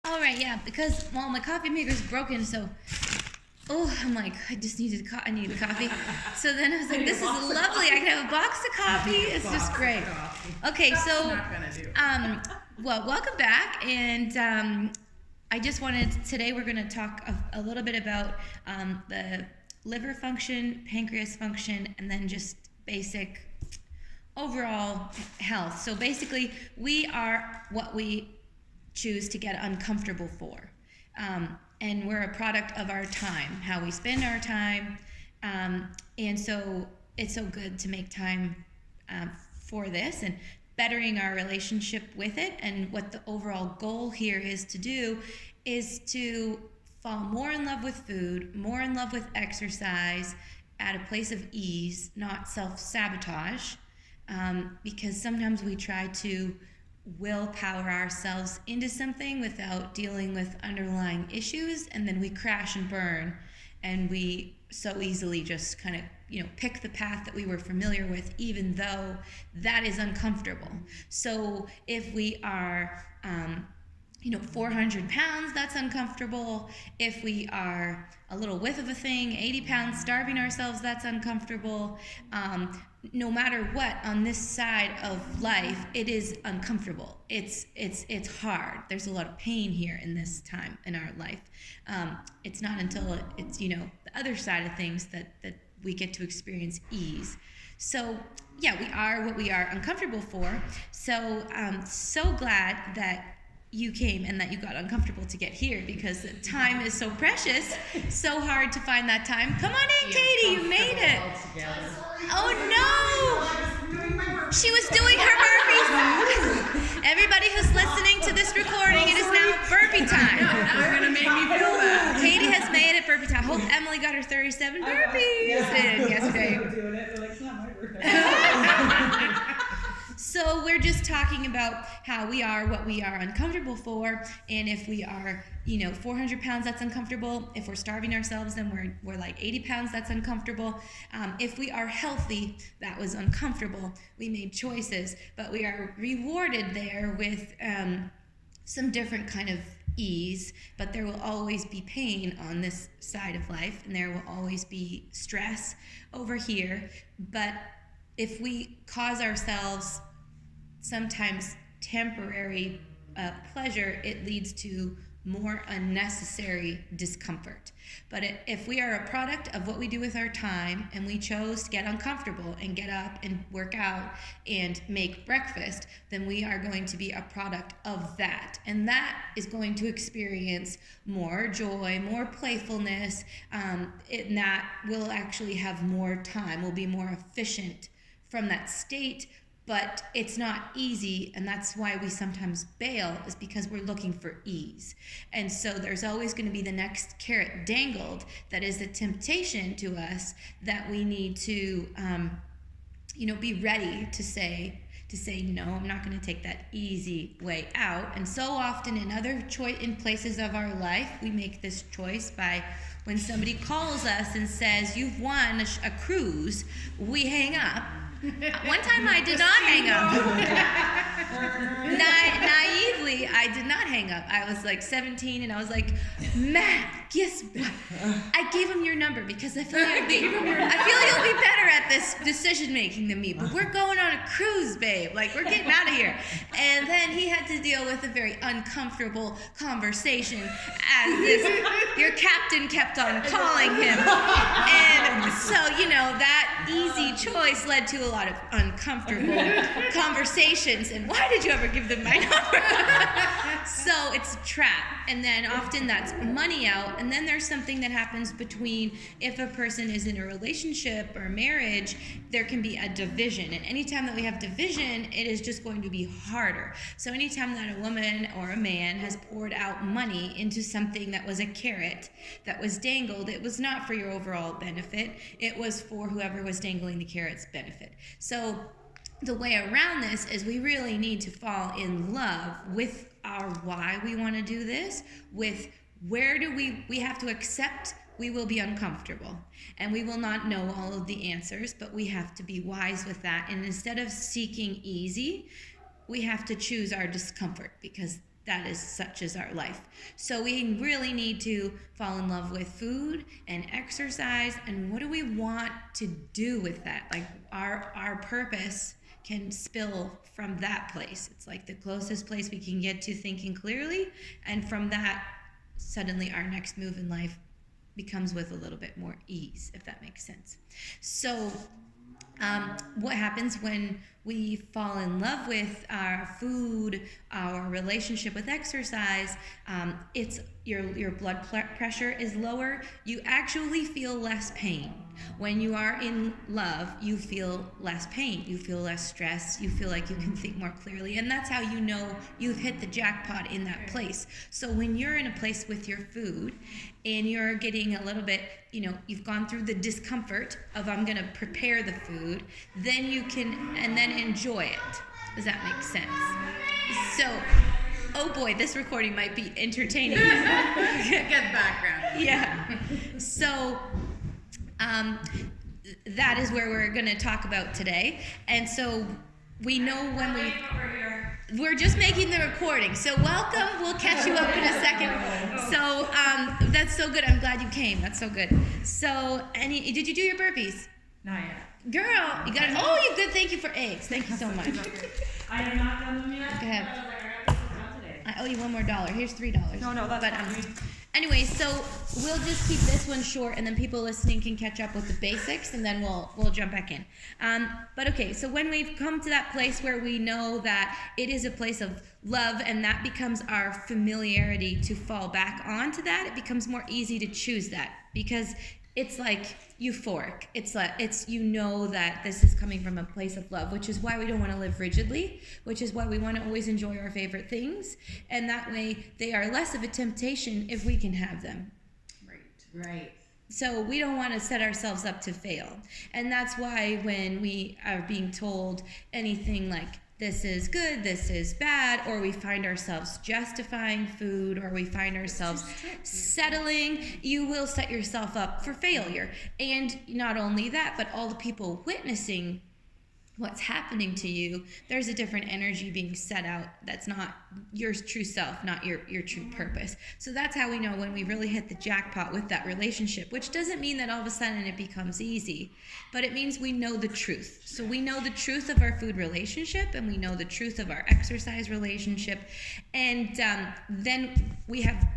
All right, yeah, because my coffee maker's broken, so I'm like, I just needed I need a coffee. So then I was like, this is lovely. I can have a box of coffee. It's just great. Okay, so welcome back, and I just wanted today we're going to talk a little bit about the liver function, pancreas function, and then just basic overall health. So basically, we are what we choose to get uncomfortable for. And we're a product of our time, how we spend our time. And so it's so good to make time for this and bettering our relationship with it. And what the overall goal here is to do is to fall more in love with food, more in love with exercise at a place of ease, not self-sabotage. Because sometimes we try to willpower ourselves into something without dealing with underlying issues, and then we crash and burn, and we so easily just kind of pick the path that we were familiar with, even though that is uncomfortable. So if we are 400 pounds, that's uncomfortable. If we are a little whiff of a thing, 80 pounds, starving ourselves, that's uncomfortable. No matter what, on this side of life, it is uncomfortable. It's hard. There's a lot of pain here in this time in our life. It's not until it's the other side of things that we get to experience ease. So yeah, we are what we are uncomfortable for. So so glad that you came and that you got uncomfortable to get here, because time is so precious, so hard to find that time. Come on in, Katie, you made it. Oh no! She was doing her burpees. Everybody who's listening to this recording, it is now burpee time. Now you're gonna make me feel bad. Katie has made it burpee time. Hope Emily got her 37 burpees in yesterday. So we're just talking about how we are what we are uncomfortable for, and if we are 400 pounds, that's uncomfortable. If we're starving ourselves, then we're like 80 pounds, that's uncomfortable. If we are healthy, that was uncomfortable. We made choices, but we are rewarded there with some different kind of ease, but there will always be pain on this side of life, and there will always be stress over here. But if we cause ourselves sometimes temporary pleasure, it leads to more unnecessary discomfort. But if we are a product of what we do with our time, and we chose to get uncomfortable and get up and work out and make breakfast, then we are going to be a product of that. And that is going to experience more joy, more playfulness, and that will actually have more time, will be more efficient from that state. But it's not easy, and that's why we sometimes bail, is because we're looking for ease. And so there's always going to be the next carrot dangled that is a temptation to us that we need to, be ready to say, no, I'm not going to take that easy way out. And so often in places of our life, we make this choice by when somebody calls us and says, you've won a cruise, we hang up. One time I did not hang up. Naively, I did not hang up. I was like 17, and I was like, Matt, guess what? I gave him your number because I feel like you'll be better at this decision making than me. But we're going on a cruise, babe. Like, we're getting out of here. And then he had to deal with a very uncomfortable conversation as your captain kept on calling him. And so, that easy choice led to a lot of uncomfortable conversations. And why did you ever give them my number? So it's a trap. And then often that's money out. And then there's something that happens between, if a person is in a relationship or marriage, there can be a division. And anytime that we have division, it is just going to be harder. So anytime that a woman or a man has poured out money into something that was a carrot that was dangled, it was not for your overall benefit. It was for whoever was dangling the carrot's benefit. So the way around this is we really need to fall in love with our why we want to do this, with where do we have to accept we will be uncomfortable and we will not know all of the answers, but we have to be wise with that. And instead of seeking easy, we have to choose our discomfort, because that is such as our life. So we really need to fall in love with food and exercise, and what do we want to do with that? Like our purpose can spill from that place. It's like the closest place we can get to thinking clearly, and from that, suddenly our next move in life becomes with a little bit more ease, if that makes sense. So what happens when we fall in love with our food, our relationship with exercise? It's your blood pressure is lower. You actually feel less pain. When you are in love, you feel less pain. You feel less stress. You feel like you can think more clearly. And that's how you know you've hit the jackpot in that place. So when you're in a place with your food and you're getting a little bit, you've gone through the discomfort of I'm going to prepare the food, then you can, and then enjoy it. Does that make sense? So, oh boy, this recording might be entertaining. Good background. Yeah. So, that is where we're going to talk about today. And so we know when we're just making the recording. So welcome. We'll catch you up in a second. So that's so good. I'm glad you came. That's so good. So did you do your burpees? Not yet. Girl, you got it. Oh, you good. Thank you for eggs. Thank you so much. I have not done them yet. Go ahead. I was like, I got this out today. I owe you one more $1. Here's $3. No, that's but, fine. Anyway, so we'll just keep this one short, and then people listening can catch up with the basics, and then we'll jump back in. But okay, so when we've come to that place where we know that it is a place of love, and that becomes our familiarity to fall back onto that, it becomes more easy to choose that, because it's like euphoric. It's that this is coming from a place of love, which is why we don't want to live rigidly, which is why we want to always enjoy our favorite things, and that way they are less of a temptation if we can have them. Right. So we don't want to set ourselves up to fail, and that's why when we are being told anything like this is good, this is bad, or we find ourselves justifying food, or we find ourselves settling, you will set yourself up for failure. And not only that, but all the people witnessing what's happening to you, there's a different energy being set out that's not your true self, not your true purpose. So that's how we know when we really hit the jackpot with that relationship, which doesn't mean that all of a sudden it becomes easy, but it means we know the truth. So we know the truth of our food relationship, and we know the truth of our exercise relationship, and then we have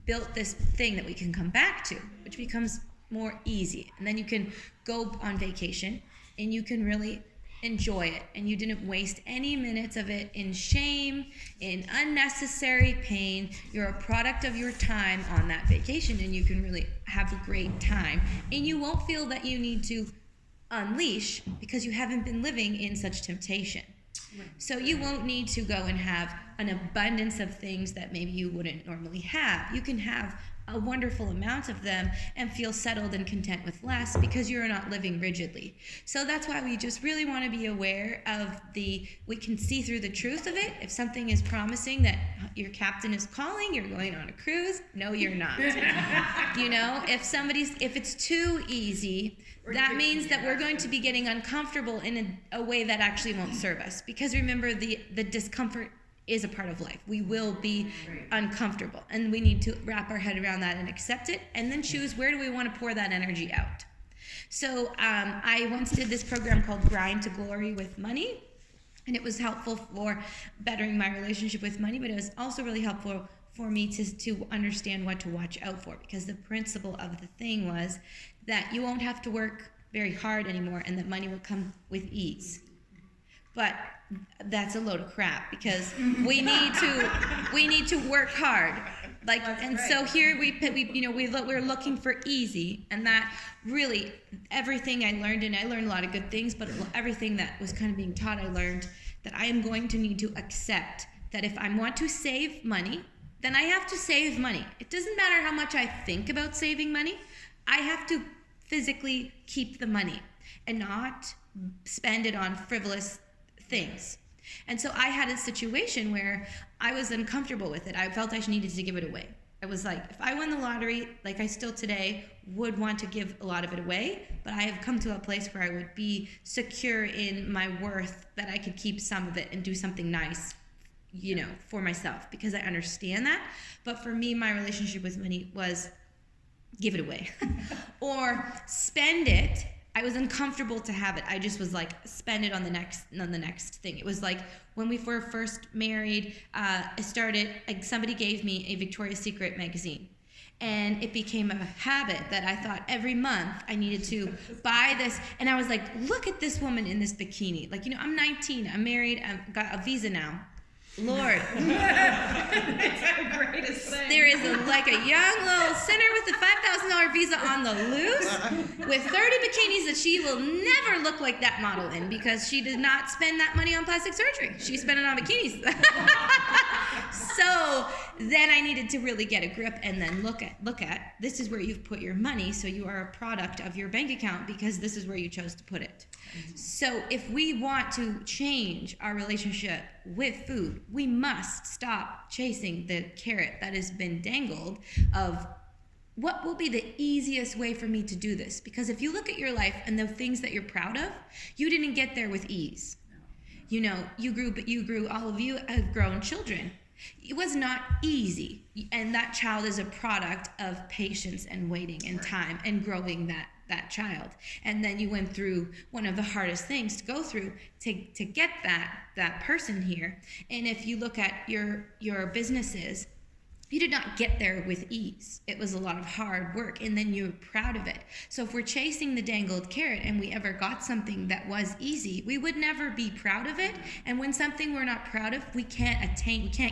built this thing that we can come back to, which becomes more easy. And then you can go on vacation, and you can really enjoy it, and you didn't waste any minutes of it in shame, in unnecessary pain. You're a product of your time on that vacation, and you can really have a great time, and you won't feel that you need to unleash because you haven't been living in such temptation. So you won't need to go and have an abundance of things that maybe you wouldn't normally have. You can have a wonderful amount of them and feel settled and content with less because you're not living rigidly. So that's why we just really want to be aware of we can see through the truth of it. If something is promising that your captain is calling, you're going on a cruise, no, you're not. If it's too easy, that means that we're going to be getting uncomfortable in a way that actually won't serve us. Because remember, the discomfort is a part of life. We will be uncomfortable, and we need to wrap our head around that and accept it, and then choose where do we want to pour that energy out. So I once did this program called Grind to Glory with Money, and it was helpful for bettering my relationship with money, but it was also really helpful for me to understand what to watch out for, because the principle of the thing was that you won't have to work very hard anymore, and that money will come with ease. But that's a load of crap, because we need to work hard. So here we're looking for easy, and that really everything I learned, and I learned a lot of good things, but everything that was kind of being taught, I learned that I am going to need to accept that if I want to save money, then I have to save money. It doesn't matter how much I think about saving money. I have to physically keep the money and not spend it on frivolous things. And so I had a situation where I was uncomfortable with it. I felt I needed to give it away. I was like, if I won the lottery, like I still today would want to give a lot of it away, but I have come to a place where I would be secure in my worth, that I could keep some of it and do something nice, for myself, because I understand that. But for me, my relationship with money was give it away or spend it. I was uncomfortable to have it. I just was like, spend it on the next thing. It was like when we were first married, somebody gave me a Victoria's Secret magazine. And it became a habit that I thought every month I needed to buy this. And I was like, look at this woman in this bikini. Like, I'm 19, I'm married, I've got a visa now. Lord. It's the greatest thing. There is a young little sinner with a $5,000 visa on the loose with 30 bikinis that she will never look like that model in, because she did not spend that money on plastic surgery. She spent it on bikinis. So then I needed to really get a grip and then look at this is where you've put your money, so you are a product of your bank account because this is where you chose to put it. So if we want to change our relationship with food, we must stop chasing the carrot that has been dangled of what will be the easiest way for me to do this. Because if you look at your life and the things that you're proud of, you didn't get there with ease. You grew, all of you have grown children. It was not easy. And that child is a product of patience and waiting and time and growing that child. And then you went through one of the hardest things to go through to get that person here. And if you look at your businesses, you did not get there with ease. It was a lot of hard work, and then you're proud of it. So if we're chasing the dangled carrot and we ever got something that was easy, we would never be proud of it. And when something we're not proud of, we can't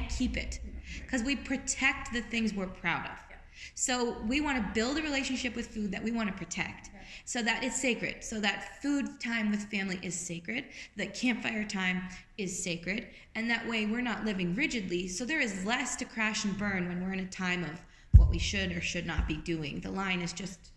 keep it, because we protect the things we're proud of. So we want to build a relationship with food that we want to protect, so that it's sacred, so that food time with family is sacred, that campfire time is sacred, and that way we're not living rigidly. So there is less to crash and burn when we're in a time of what we should or should not be doing. The line is just,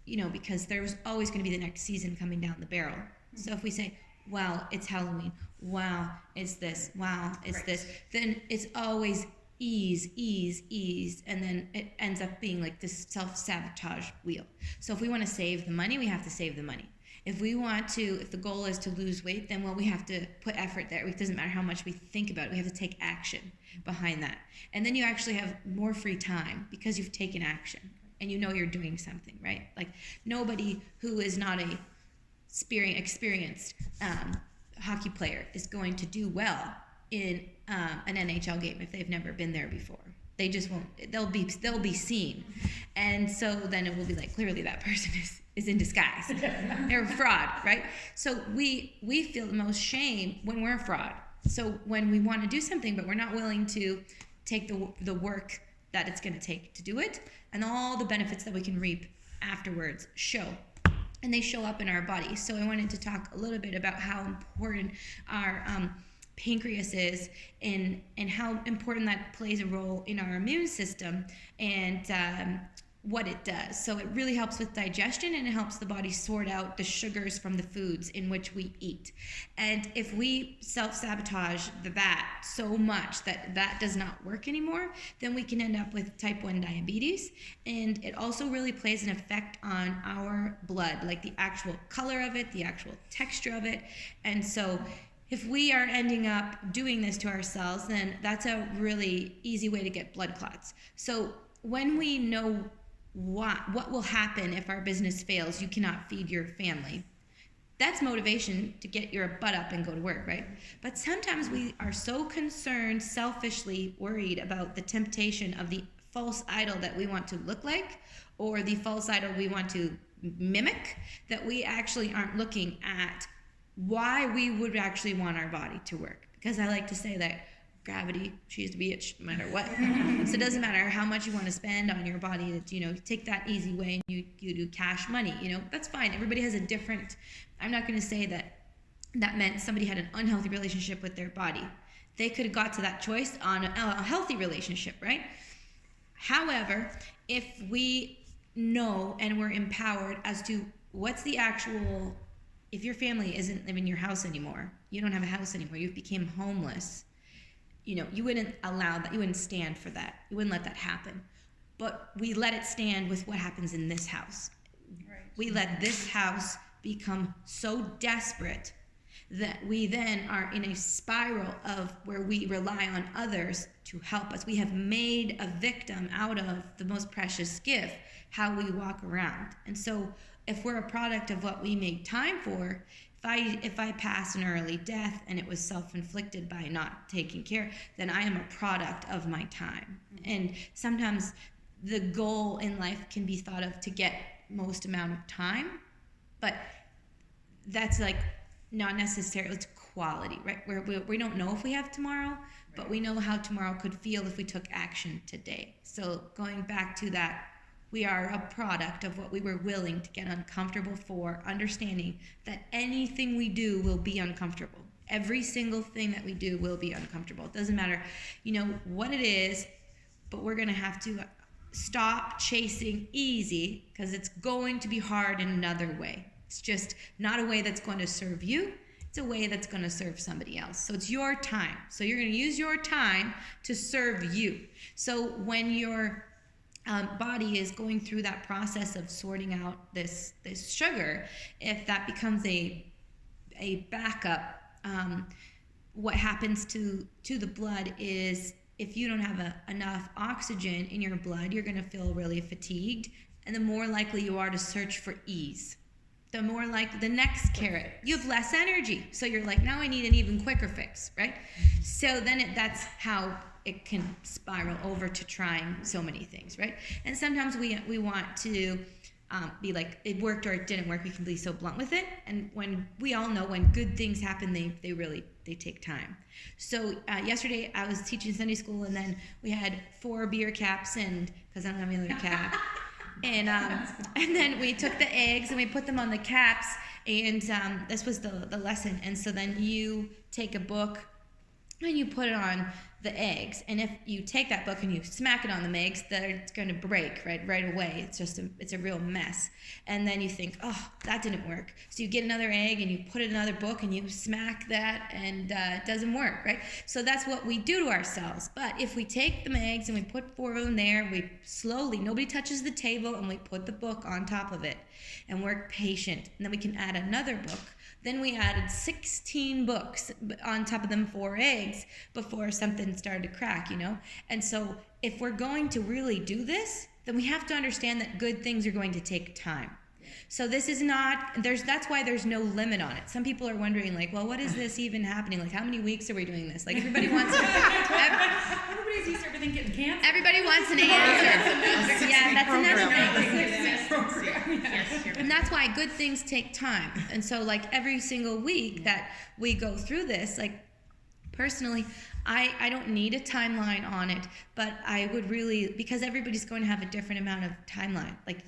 because there's always going to be the next season coming down the barrel. So if we say, well, it's Halloween, wow, it's this, wow, it's this, then it's always ease, and then it ends up being like this self-sabotage wheel. So if we want to save the money, we have to save the money. If the goal is to lose weight, then we have to put effort there. It doesn't matter how much we think about it. We have to take action behind that. And then you actually have more free time because you've taken action and you're doing something, right? Like nobody who is not a experienced hockey player is going to do well in an NHL game if they've never been there before. They just won't. They'll be seen, and so then it will be like, clearly that person is in disguise. They're a fraud, right? So we feel the most shame when we're a fraud. So when we want to do something, but we're not willing to take the work that it's going to take to do it, and all the benefits that we can reap afterwards show. And they show up in our body. So I wanted to talk a little bit about how important our pancreas is, and how important that plays a role in our immune system, and what it does. So it really helps with digestion, and it helps the body sort out the sugars from the foods in which we eat. And if we self-sabotage that so much that does not work anymore, then we can end up with type 1 diabetes. And it also really plays an effect on our blood, like the actual color of it, the actual texture of it. And so if we are ending up doing this to ourselves, then that's a really easy way to get blood clots. So when we know what will happen if our business fails, you cannot feed your family, that's motivation to get your butt up and go to work, right? But sometimes we are so concerned, selfishly worried about the temptation of the false idol that we want to look like, or the false idol we want to mimic, that we actually aren't looking at why we would actually want our body to work. Because I like to say that gravity, she's the bitch, no matter what. So it doesn't matter how much you want to spend on your body, that take that easy way, and you do cash money, that's fine. Everybody has a different, I'm not going to say that meant somebody had an unhealthy relationship with their body. They could have got to that choice on a healthy relationship, right? However, if we know and we're empowered as to what's the actual, if your family isn't living in your house anymore, you don't have a house anymore, you've become homeless, you wouldn't allow that, you wouldn't stand for that, you wouldn't let that happen. But we let it stand with what happens in this house. Right. We let this house become so desperate that we then are in a spiral of where we rely on others to help us. We have made a victim out of the most precious gift, how we walk around. And so if we're a product of what we make time for, if I pass an early death and it was self-inflicted by not taking care, then I am a product of my time. And sometimes the goal in life can be thought of to get most amount of time, but that's like not necessarily, it's quality, right? Where we don't know if we have tomorrow, but we know how tomorrow could feel if we took action today. So going back to that, we are a product of what we were willing to get uncomfortable for, understanding that anything we do will be uncomfortable. Every single thing that we do will be uncomfortable. It doesn't matter, what it is, but we're going to have to stop chasing easy because it's going to be hard in another way. It's just not a way that's going to serve you. It's a way that's going to serve somebody else. So it's your time. So you're going to use your time to serve you. So when your body is going through that process of sorting out this sugar, if that becomes a backup, what happens to the blood is if you don't have enough oxygen in your blood, you're going to feel really fatigued, and the more likely you are to search for ease. The more like the next carrot, you have less energy. So you're like, now I need an even quicker fix, right? So then that's how it can spiral over to trying so many things, right? And sometimes we want to be like, it worked or it didn't work. We can be so blunt with it. And when we all know when good things happen, they really take time. So yesterday I was teaching Sunday school, and then we had 4 beer caps, and because I don't have any other cap. And then we took the eggs and we put them on the caps, and this was the lesson. And so then you take a book and you put it on the eggs, and if you take that book and you smack it on the eggs, it's going to break right away. It's a real mess. And then you think, oh, that didn't work. So you get another egg and you put it in another book and you smack that, and it doesn't work, right? So that's what we do to ourselves. But if we take the eggs and we put 4 of them there, we slowly, nobody touches the table, and we put the book on top of it, and we're patient, and then we can add another book. Then we added 16 books on top of them 4 eggs before something started to crack, And so if we're going to really do this, then we have to understand that good things are going to take time. So this is that's why there's no limit on it. Some people are wondering, like, well, what is this even happening? Like, how many weeks are we doing this? Like, everybody wants Everybody sees everything getting canceled. Everybody wants an answer. Yeah, that's another thing. And that's why good things take time. And so, like, every single week that we go through this, like, personally, I don't need a timeline on it, but I would really, because everybody's going to have a different amount of timeline. Like,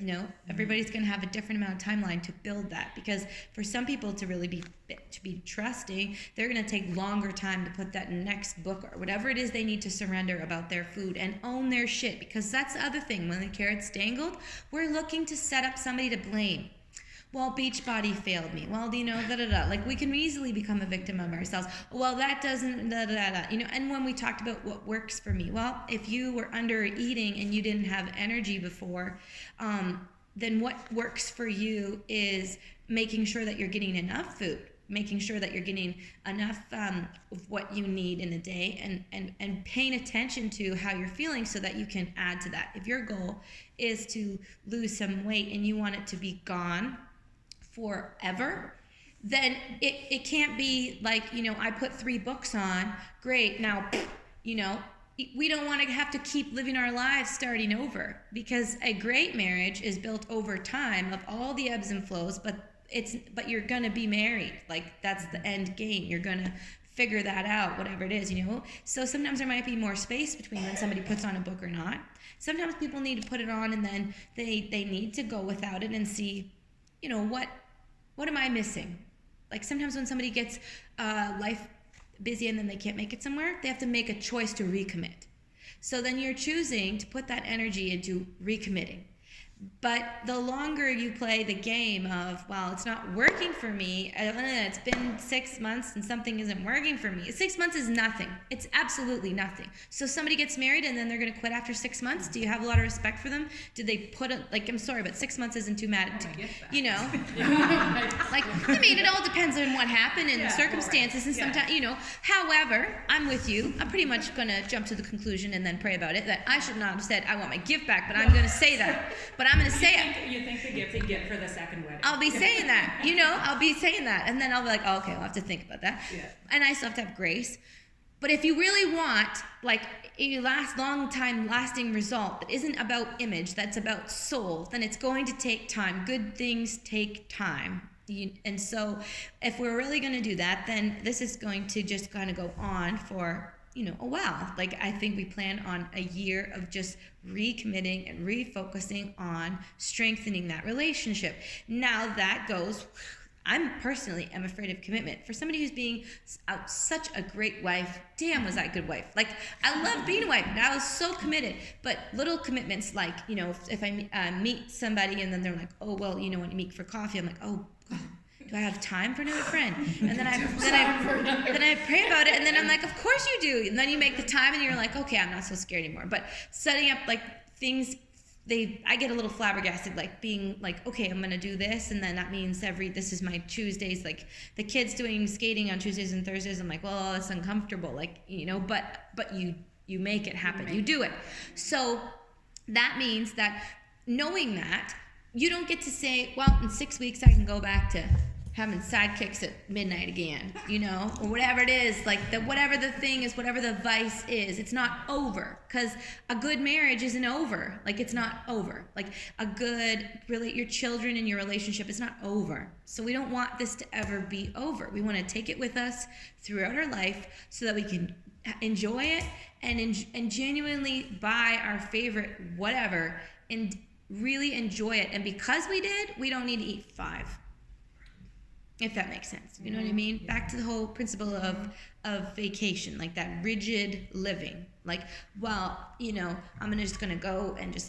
everybody's going to have a different amount of timeline to build that. Because for some people to really be trusting, they're going to take longer time to put that next book or whatever it is they need to surrender about their food and own their shit. Because that's the other thing. When the carrot's dangled, we're looking to set up somebody to blame. Well, Beachbody failed me. Well, Like, we can easily become a victim of ourselves. Well, that doesn't, And when we talked about what works for me, well, if you were under eating and you didn't have energy before, then what works for you is making sure that you're getting enough food, making sure that you're getting enough of what you need in a day, and paying attention to how you're feeling so that you can add to that. If your goal is to lose some weight and you want it to be gone forever, then it can't be like, I put 3 books on, great, now, we don't want to have to keep living our lives starting over, because a great marriage is built over time of all the ebbs and flows, but you're gonna be married. Like, that's the end game. You're gonna figure that out, whatever it is, So sometimes there might be more space between when somebody puts on a book or not. Sometimes people need to put it on, and then they need to go without it and see, what am I missing? Like, sometimes when somebody gets life busy and then they can't make it somewhere, they have to make a choice to recommit. So then you're choosing to put that energy into recommitting. But the longer you play the game of, well, it's not working for me, it's been 6 months and something isn't working for me. 6 months is nothing. It's absolutely nothing. So somebody gets married and then they're going to quit after 6 months. Do you have a lot of respect for them? Did they put it, like, I'm sorry, but 6 months isn't too mad. You know? Like, I mean, it all depends on what happened and circumstances and sometimes, you know. However, I'm with you. I'm pretty much going to jump to the conclusion and then pray about it that I should not have said, I want my gift back, but I'm going to say that. But I'm going to say it. You think the gift they get for the second wedding? I'll be saying that, you know, I'll be saying that. And then I'll be like, oh, okay, I'll have to think about that. Yeah. And I still have to have grace. But if you really want, like, a long time lasting result that isn't about image, that's about soul, then it's going to take time. Good things take time. And so if we're really going to do that, then this is going to just kind of go on for, you know, a while. Like, I think we plan on a year of just recommitting and refocusing on strengthening that relationship. Now that goes, I'm personally am afraid of commitment. For somebody who's being such a great wife, damn was I a good wife. Like, I love being a wife, and I was so committed. But little commitments, like, you know, if I meet somebody and then they're like, oh, well, you know, when you meet for coffee, I'm like, oh, God, do I have time for another friend? And then I pray about it, and then I'm like, of course you do. And then you make the time, and you're like, okay, I'm not so scared anymore. But setting up, like, things, I get a little flabbergasted, like, being like, okay, I'm gonna do this, and then that means this is my Tuesdays, like, the kids doing skating on Tuesdays and Thursdays. I'm like, well, it's uncomfortable, like, you know, but you make it happen, you do it. So that means that knowing that, you don't get to say, well, in 6 weeks I can go back to having sidekicks at midnight again, you know, or whatever it is, like, whatever the thing is, whatever the vice is, it's not over. Because a good marriage isn't over. Like, it's not over. Like, your children and your relationship is not over. So we don't want this to ever be over. We want to take it with us throughout our life so that we can enjoy it and genuinely buy our favorite whatever and really enjoy it. And because we did, we don't need to eat 5. If that makes sense. You know what I mean? Yeah. Back to the whole principle of vacation, like that rigid living. Like, well, you know, I'm just going to go and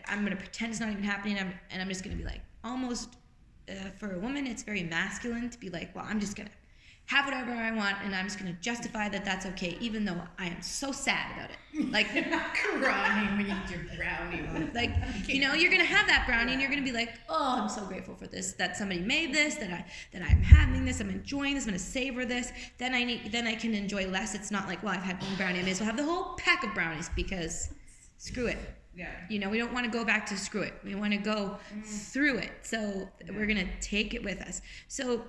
I'm going to pretend it's not even happening, and I'm just going to be like, almost, for a woman, it's very masculine to be like, well, I'm just going to have whatever I want, and I'm just going to justify that that's okay, even though I am so sad about it. Like, crying when you eat your brownie. Like, you know, you're going to have that brownie, and you're going to be like, oh, I'm so grateful for this, that somebody made this, that I'm having this, I'm enjoying this, I'm going to savor this. Then I can enjoy less. It's not like, well, I've had one brownie, I may as well have the whole pack of brownies, because screw it. Yeah. You know, we don't want to go back to screw it. We want to go through it. So we're going to take it with us. So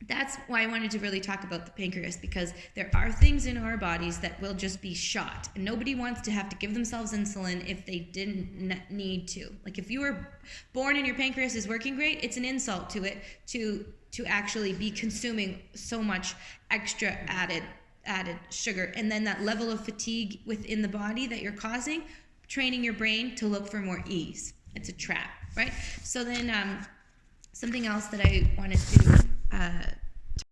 that's why I wanted to really talk about the pancreas, because there are things in our bodies that will just be shot, and nobody wants to have to give themselves insulin if they didn't need to. Like, if you were born and your pancreas is working great, it's an insult to it to actually be consuming so much extra added sugar, and then that level of fatigue within the body that you're causing, training your brain to look for more ease. It's a trap, right? So then something else that I wanted to